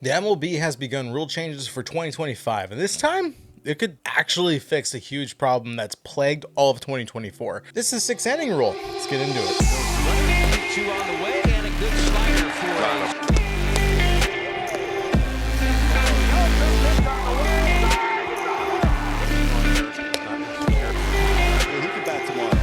The MLB has begun rule changes for 2025, and this time, it could actually fix a huge problem that's plagued all of 2024. This is 6 inning rule. Let's get into it. Two on the way and a good slider for he could bat tomorrow.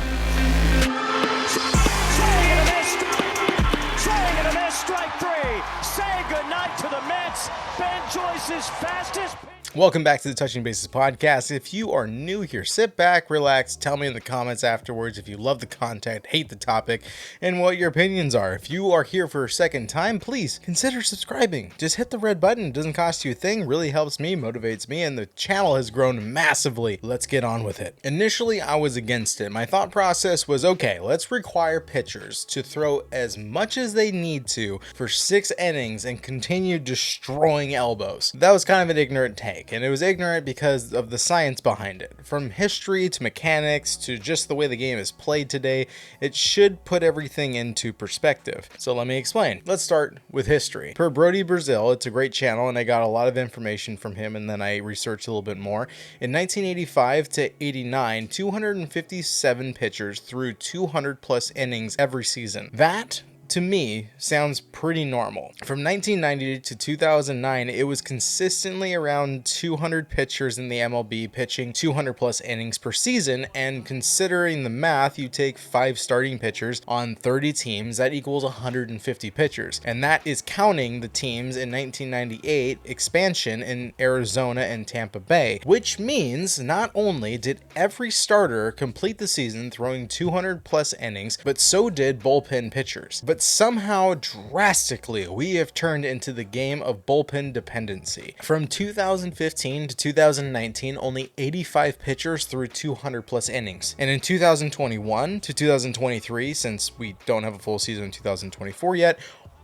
Swing and a miss, strike three. Say goodnight to the Mets. Ben Joyce's fastest. Welcome back to the Touching Bases podcast. If you are new here, sit back, relax, tell me in the comments afterwards if you love the content, hate the topic, and what your opinions are. If you are here for a second time, please consider subscribing. Just hit the red button. It doesn't cost you a thing, really helps me, motivates me, and the channel has grown massively. Let's get on with it. Initially, I was against it. My thought process was, okay, let's require pitchers to throw as much as they need to for 6 innings and continue destroying elbows. That was kind of an ignorant take. And it was ignorant because of the science behind it. From history to mechanics to just the way the game is played today, it should put everything into perspective. So let me explain. Let's start with history. Per Brody Brazil, it's a great channel and I got a lot of information from him and then I researched a little bit more. In 1985 to 89, 257 pitchers threw 200 plus innings every season. That to me sounds pretty normal. From 1990 to 2009, it was consistently around 200 pitchers in the MLB pitching 200 plus innings per season, and considering the math, you take 5 starting pitchers on 30 teams, that equals 150 pitchers, and that is counting the teams in 1998 expansion in Arizona and Tampa Bay, which means not only did every starter complete the season throwing 200 plus innings, but so did bullpen pitchers. But somehow drastically we have turned into the game of bullpen dependency. From 2015 to 2019, only 85 pitchers threw 200 plus innings, and in 2021 to 2023, since we don't have a full season in 2024 yet,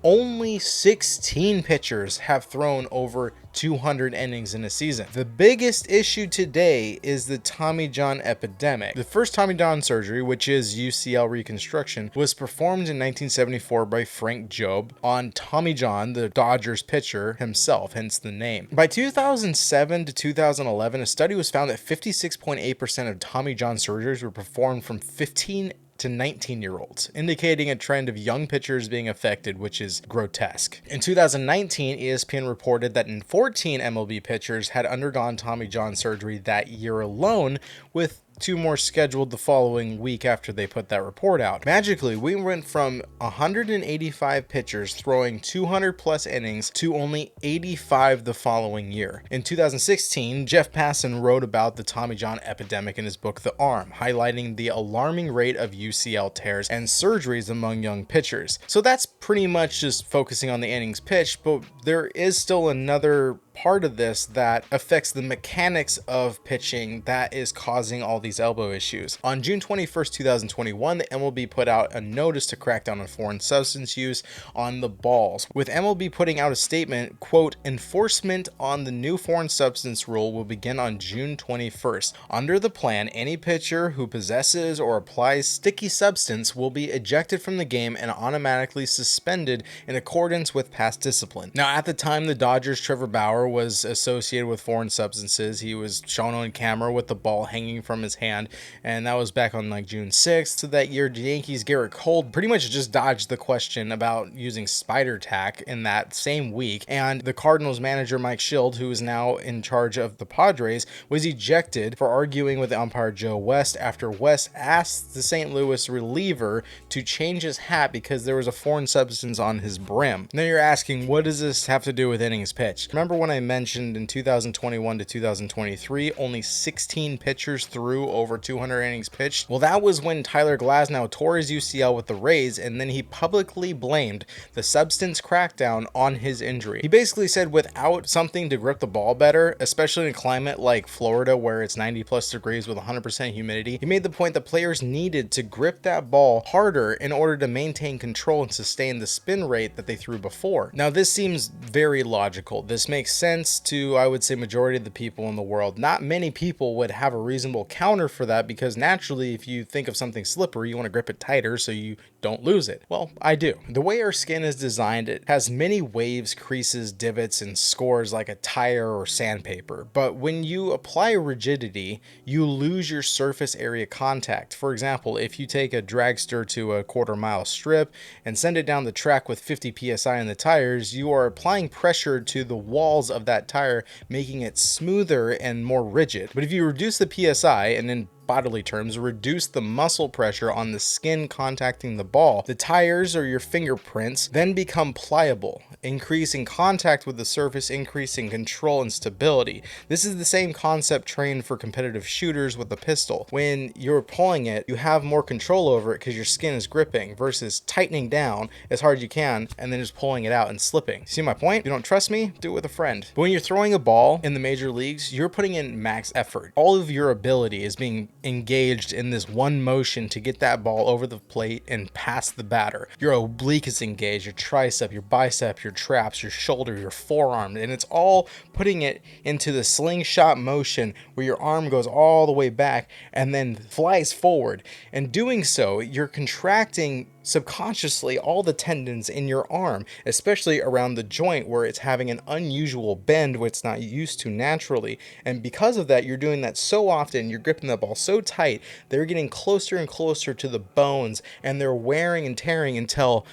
only 16 pitchers have thrown over 200 innings in a season. The biggest issue today is the Tommy John epidemic. The first Tommy John surgery, which is UCL reconstruction, was performed in 1974 by Frank Jobe on Tommy John, the Dodgers pitcher himself, hence the name. By 2007 to 2011, a study was found that 56.8% of Tommy John surgeries were performed from 15 to 19-year-olds, indicating a trend of young pitchers being affected, which is grotesque. In 2019, ESPN reported that 14 MLB pitchers had undergone Tommy John surgery that year alone, with 2 more scheduled the following week after they put that report out. Magically, we went from 185 pitchers throwing 200 plus innings to only 85 the following year. In 2016, Jeff Passan wrote about the Tommy John epidemic in his book The Arm, highlighting the alarming rate of UCL tears and surgeries among young pitchers. So that's pretty much just focusing on the innings pitched, but there is still another part of this that affects the mechanics of pitching that is causing all these elbow issues. On June 21st, 2021, the MLB put out a notice to crack down on foreign substance use on the balls, with MLB putting out a statement, quote, "Enforcement on the new foreign substance rule will begin on June 21st. Under the plan, any pitcher who possesses or applies sticky substance will be ejected from the game and automatically suspended in accordance with past discipline." Now, at the time, the Dodgers' Trevor Bauer was associated with foreign substances. He was shown on camera with the ball hanging from his hand, and that was back on like June 6th. So that year, the Yankees' Garrett Cole pretty much just dodged the question about using spider tack in that same week, and the Cardinals manager Mike Schild, who is now in charge of the Padres, was ejected for arguing with the umpire Joe West after West asked the St. Louis reliever to change his hat because there was a foreign substance on his brim. Now you're asking, what does this have to do with innings pitched? Remember when I mentioned in 2021 to 2023, only 16 pitchers threw over 200 innings pitched? Well, that was when Tyler Glasnow tore his UCL with the Rays, and then he publicly blamed the substance crackdown on his injury. He basically said without something to grip the ball better, especially in a climate like Florida where it's 90 plus degrees with 100% humidity, he made the point that players needed to grip that ball harder in order to maintain control and sustain the spin rate that they threw before. Now, this seems very logical. This makes sense to, I would say, majority of the people in the world. Not many people would have a reasonable counter for that, because naturally, if you think of something slippery, you want to grip it tighter so you don't lose it. Well, I do. The way our skin is designed, it has many waves, creases, divots, and scores like a tire or sandpaper. But when you apply rigidity, you lose your surface area contact. For example, if you take a dragster to a quarter-mile strip and send it down the track with 50 psi in the tires, you are applying pressure to the walls of that tire, making it smoother and more rigid. But if you reduce the psi, and in bodily terms, reduce the muscle pressure on the skin contacting the ball, the tires or your fingerprints then become pliable, increasing contact with the surface, increasing control and stability. This is the same concept trained for competitive shooters with a pistol. When you're pulling it, you have more control over it because your skin is gripping, versus tightening down as hard as you can and then just pulling it out and slipping. See my point? If you don't trust me, do it with a friend. But when you're throwing a ball in the major leagues, you're putting in max effort. All of your ability is being engaged in this one motion to get that ball over the plate and past the batter. Your oblique is engaged, your tricep, your bicep, your traps, your shoulder, your forearm, and it's all putting it into the slingshot motion where your arm goes all the way back and then flies forward. And doing so, you're contracting subconsciously all the tendons in your arm, especially around the joint where it's having an unusual bend which it's not used to naturally. And because of that, you're doing that so often, you're gripping the ball so tight, they're getting closer and closer to the bones, and they're wearing and tearing until,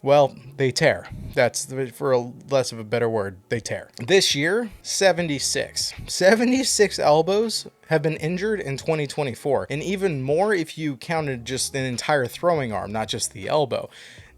well, they tear. That's, for a less of a better word, they tear. This year, 76 elbows have been injured in 2024, and even more if you counted just an entire throwing arm, not just the elbow.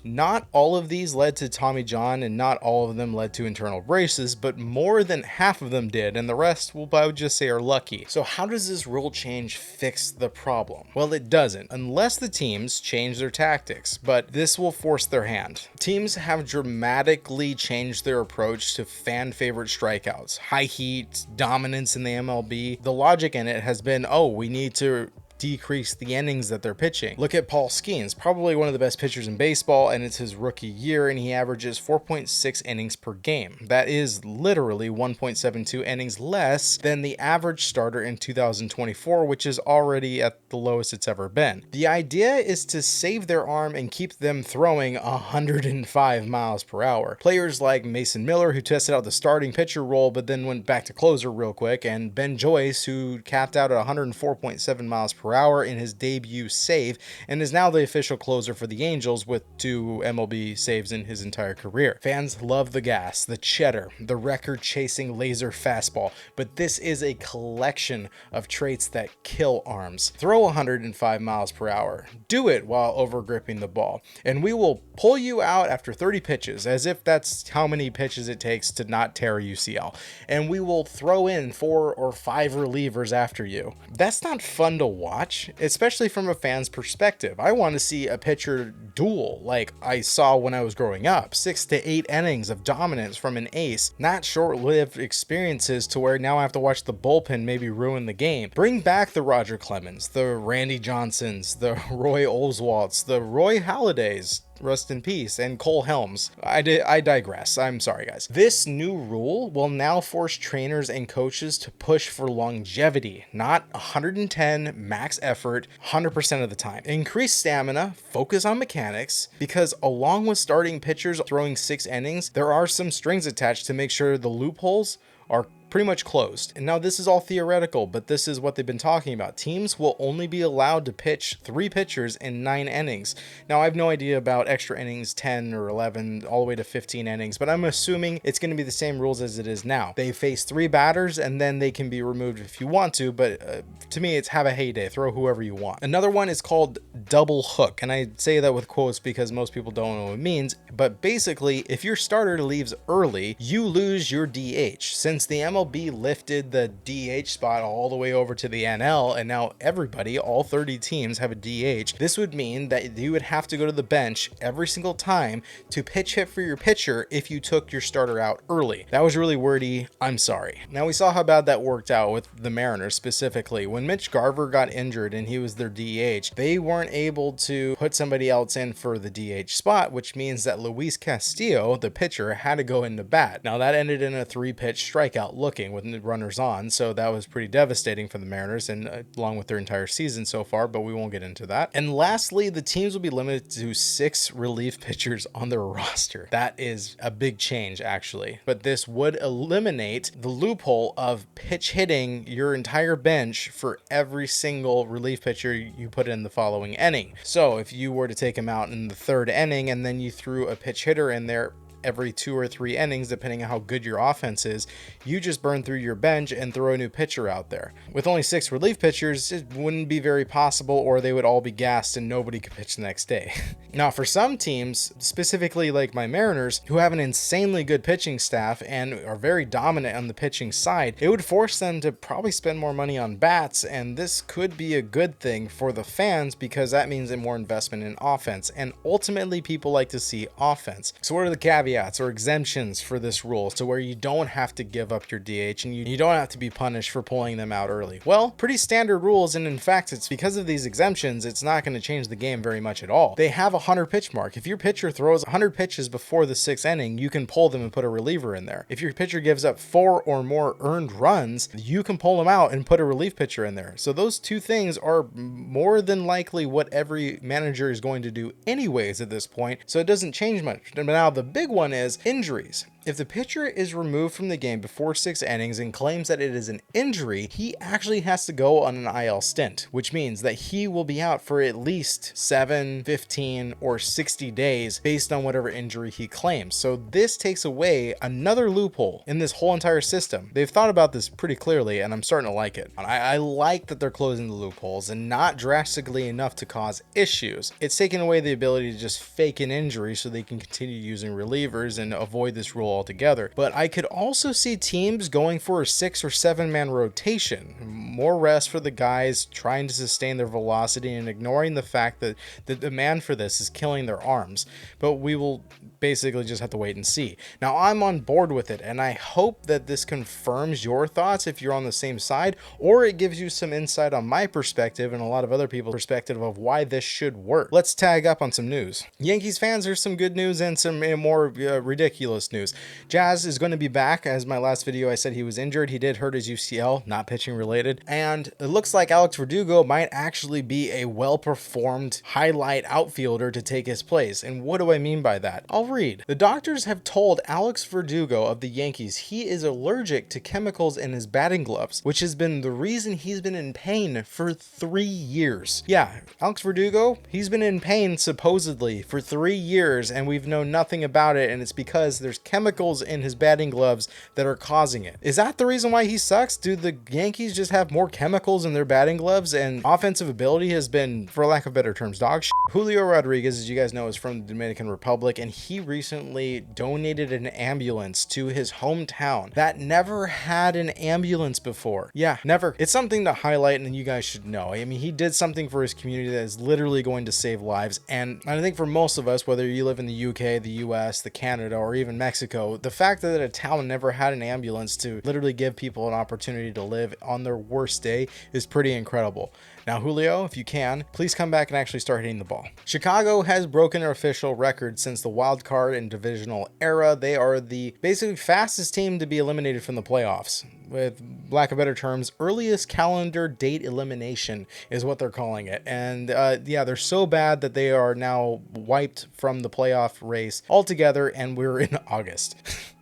Not all of these led to Tommy John, and not all of them led to internal braces, but more than half of them did, and the rest, well, I would just say, are lucky. So how does this rule change fix the problem? Well, it doesn't, unless the teams change their tactics, but this will force their hand. Teams have dramatically changed their approach to fan favorite strikeouts, high heat, dominance in the MLB. The logic in it has been, oh, we need to decrease the innings that they're pitching. Look at Paul Skeens, probably one of the best pitchers in baseball, and it's his rookie year, and he averages 4.6 innings per game. That is literally 1.72 innings less than the average starter in 2024, which is already at the lowest it's ever been. The idea is to save their arm and keep them throwing 105 miles per hour. Players like Mason Miller, who tested out the starting pitcher role but then went back to closer real quick, and Ben Joyce, who capped out at 104.7 miles per hour in his debut save and is now the official closer for the Angels with 2 MLB saves in his entire career. Fans love the gas, the cheddar, the record-chasing laser fastball, but this is a collection of traits that kill arms. Throw 105 miles per hour. Do it while over-gripping the ball, and we will pull you out after 30 pitches, as if that's how many pitches it takes to not tear a UCL, and we will throw in 4 or 5 relievers after you. That's not fun to watch, especially from a fan's perspective. I want to see a pitcher duel like I saw when I was growing up. 6 to 8 innings of dominance from an ace, not short-lived experiences to where now I have to watch the bullpen maybe ruin the game. Bring back the Roger Clemens, the Randy Johnsons, the Roy Oswalts, the Roy Halladays, rest in peace, and Cole Helms. I digress. I'm sorry, guys. This new rule will now force trainers and coaches to push for longevity, not 110 max effort 100% of the time. Increase stamina, focus on mechanics, because along with starting pitchers throwing 6 innings, there are some strings attached to make sure the loopholes are pretty much closed. And now this is all theoretical, but this is what they've been talking about. Teams will only be allowed to pitch 3 pitchers in 9 innings. Now I have no idea about extra innings, 10 or 11, all the way to 15 innings, but I'm assuming it's going to be the same rules as it is now. They face 3 batters and then they can be removed if you want to, but to me it's have a heyday, throw whoever you want. Another one is called double hook, and I say that with quotes because most people don't know what it means, but basically if your starter leaves early, you lose your DH. Since the MLB MLB lifted the DH spot all the way over to the NL, and now everybody, all 30 teams, have a DH. This would mean that you would have to go to the bench every single time to pitch hit for your pitcher if you took your starter out early. That was really wordy. I'm sorry. Now, we saw how bad that worked out with the Mariners specifically. When Mitch Garver got injured and he was their DH, they weren't able to put somebody else in for the DH spot, which means that Luis Castillo, the pitcher, had to go into bat. Now, that ended in a 3-pitch strikeout looking with runners on, so that was pretty devastating for the Mariners and along with their entire season so far, but we won't get into that. And lastly, the teams will be limited to 6 relief pitchers on their roster. That is a big change, actually, but this would eliminate the loophole of pitch hitting your entire bench for every single relief pitcher you put in the following inning. So if you were to take him out in the 3rd inning and then you threw a pitch hitter in there every 2 or 3 innings, depending on how good your offense is, you just burn through your bench and throw a new pitcher out there. With only 6 relief pitchers, it wouldn't be very possible, or they would all be gassed and nobody could pitch the next day. Now, for some teams, specifically like my Mariners, who have an insanely good pitching staff and are very dominant on the pitching side, it would force them to probably spend more money on bats, and this could be a good thing for the fans because that means a more investment in offense, and ultimately people like to see offense. So what are the caveats or exemptions for this rule to where you don't have to give up your DH and you don't have to be punished for pulling them out early? Well, pretty standard rules, and in fact, it's because of these exemptions, it's not going to change the game very much at all. They have a 100 pitch mark. If your pitcher throws 100 pitches before the 6th inning, you can pull them and put a reliever in there. If your pitcher gives up 4 or more earned runs, you can pull them out and put a relief pitcher in there. So those 2 things are more than likely what every manager is going to do anyways at this point, so it doesn't change much. But now the big one is injuries. If the pitcher is removed from the game before 6 innings and claims that it is an injury, he actually has to go on an IL stint, which means that he will be out for at least 7, 15, or 60 days based on whatever injury he claims. So this takes away another loophole in this whole entire system. They've thought about this pretty clearly, and I'm starting to like it. I like that they're closing the loopholes and not drastically enough to cause issues. It's taking away the ability to just fake an injury so they can continue using relievers and avoid this rule altogether. But I could also see teams going for a 6 or 7 man rotation, more rest for the guys trying to sustain their velocity and ignoring the fact that the demand for this is killing their arms. But we will basically just have to wait and see. Now, I'm on board with it, and I hope that this confirms your thoughts if you're on the same side, or it gives you some insight on my perspective and a lot of other people's perspective of why this should work. Let's tag up on some news. Yankees fans, there's some good news and some more ridiculous news. Jazz is going to be back. As my last video, I said he was injured. He did hurt his UCL, not pitching related. And it looks like Alex Verdugo might actually be a well-performed highlight outfielder to take his place. And what do I mean by that? I'll read. The doctors have told Alex Verdugo of the Yankees he is allergic to chemicals in his batting gloves, which has been the reason he's been in pain for 3 years. Yeah, Alex Verdugo, he's been in pain supposedly for 3 years, and we've known nothing about it, and it's because there's chemicals in his batting gloves that are causing it. Is that the reason why he sucks? Do the Yankees just have more chemicals in their batting gloves, and offensive ability has been, for lack of better terms, dog shit? Julio Rodriguez, as you guys know, is from the Dominican Republic, and he recently donated an ambulance to his hometown that never had an ambulance before. Yeah, never. It's something to highlight, and you guys should know. I mean, he did something for his community that is literally going to save lives, and I think for most of us, whether you live in the UK, the US, the Canada, or even Mexico, the fact that a town never had an ambulance to literally give people an opportunity to live on their worst day is pretty incredible. Now, Julio, if you can, please come back and actually start hitting the ball. Chicago has broken their official record since the wild card and divisional era. They are the basically fastest team to be eliminated from the playoffs. With lack of better terms, earliest calendar date elimination is what they're calling it. And yeah, they're so bad that they are now wiped from the playoff race altogether, and we're in August.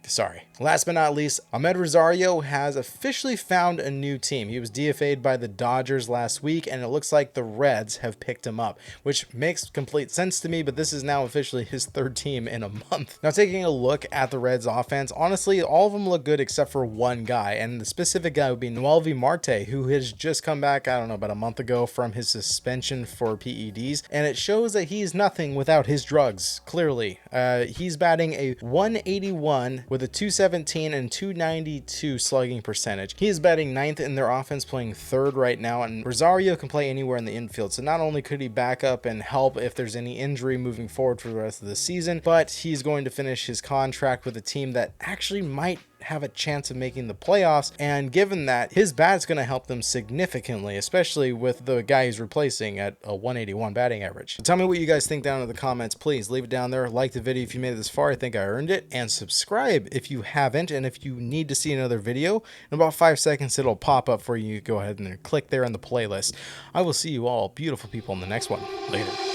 Sorry. Last but not least, Ahmed Rosario has officially found a new team. He was DFA'd by the Dodgers last week, and it looks like the Reds have picked him up, which makes complete sense to me, but this is now officially his 3rd team in a month. Now, taking a look at the Reds offense, honestly, all of them look good except for one guy, and the specific guy would be Noelvi Marte, who has just come back, I don't know, about a month ago from his suspension for PEDs, and it shows that he's nothing without his drugs, clearly. He's batting a 181 with with a 217 and 292 slugging percentage. He is batting 9th in their offense, playing 3rd right now, and Rosario can play anywhere in the infield, so not only could he back up and help if there's any injury moving forward for the rest of the season, but he's going to finish his contract with a team that actually might have a chance of making the playoffs, and given that, his bat's going to help them significantly, especially with the guy he's replacing at a 181 batting average. So tell me what you guys think down in the comments. Please leave it down there. Like the video if you made it this far. I think I earned it. And subscribe if you haven't. And if you need to see another video, in about 5 seconds it'll pop up for you. Go ahead and click there on the playlist. I will see you all beautiful people in the next one. Later.